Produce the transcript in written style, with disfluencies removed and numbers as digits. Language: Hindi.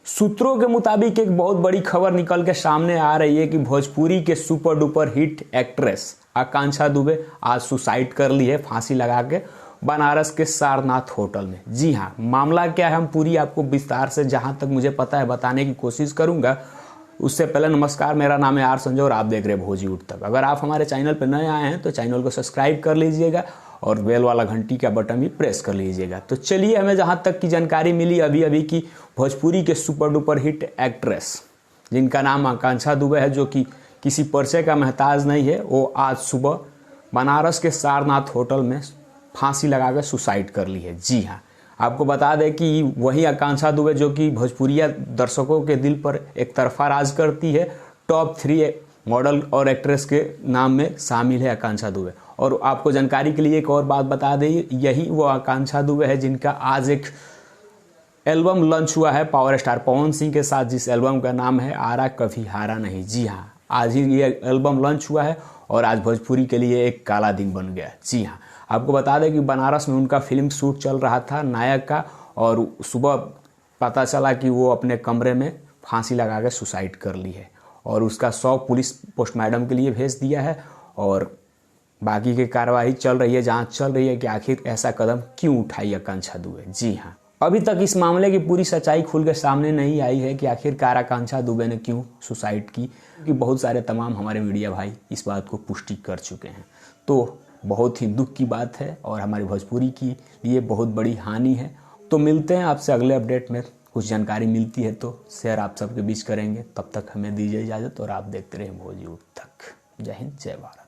सूत्रों के मुताबिक एक बहुत बड़ी खबर निकल के सामने आ रही है कि भोजपुरी के सुपर डुपर हिट एक्ट्रेस आकांक्षा दुबे आज सुसाइड कर ली है फांसी लगा के बनारस के सारनाथ होटल में। जी हाँ, मामला क्या है हम पूरी आपको विस्तार से जहां तक मुझे पता है बताने की कोशिश करूंगा। उससे पहले नमस्कार, मेरा नाम है आर संजय और आप देख रहे हैं भोजी उठ तक। अगर आप हमारे चैनल पर नए आए हैं तो चैनल को सब्सक्राइब कर लीजिएगा और बेल वाला घंटी का बटन भी प्रेस कर लीजिएगा। तो चलिए, हमें जहां तक की जानकारी मिली अभी की भोजपुरी के सुपर डुपर हिट एक्ट्रेस जिनका नाम आकांक्षा दुबे है, जो कि किसी परिचय का महताज नहीं है, वो आज सुबह बनारस के सारनाथ होटल में फांसी लगाकर सुसाइड कर ली है। जी हाँ, आपको बता दें कि वही आकांक्षा दुबे जो कि भोजपुरिया दर्शकों के दिल पर एक तरफा राज करती है, टॉप 3 मॉडल और एक्ट्रेस के नाम में शामिल है आकांक्षा दुबे। और आपको जानकारी के लिए एक और बात बता दें, यही वो आकांक्षा दुबे है जिनका आज एक एल्बम लॉन्च हुआ है पावर स्टार पवन सिंह के साथ, जिस एल्बम का नाम है आरा कभी हारा नहीं। जी हाँ, आज ही ये एल्बम लॉन्च हुआ है और आज भोजपुरी के लिए एक काला दिन बन गया। जी हाँ, आपको बता दें कि बनारस में उनका फिल्म शूट चल रहा था नायक का, और सुबह पता चला कि वो अपने कमरे में फांसी लगा के सुसाइड कर ली है और उसका शव पुलिस पोस्टमार्टम के लिए भेज दिया है और बाकी की कार्रवाई चल रही है, जांच चल रही है कि आखिर ऐसा कदम क्यों उठाई आकांक्षा दुबे। जी हाँ, अभी तक इस मामले की पूरी सच्चाई खुल के सामने नहीं आई है कि आखिरकार आकांक्षा दुबे ने क्यों सुसाइड की, क्योंकि बहुत सारे तमाम हमारे मीडिया भाई इस बात को पुष्टि कर चुके हैं। तो बहुत ही दुख की बात है और हमारी भोजपुरी के लिए बहुत बड़ी हानि है। तो मिलते हैं आपसे अगले अपडेट में, कुछ जानकारी मिलती है तो शेयर आप सबके बीच करेंगे। तब तक हमें दीजिए इजाज़त और आप देखते रहे भोजी उठ तक। जय हिंद, जय भारत।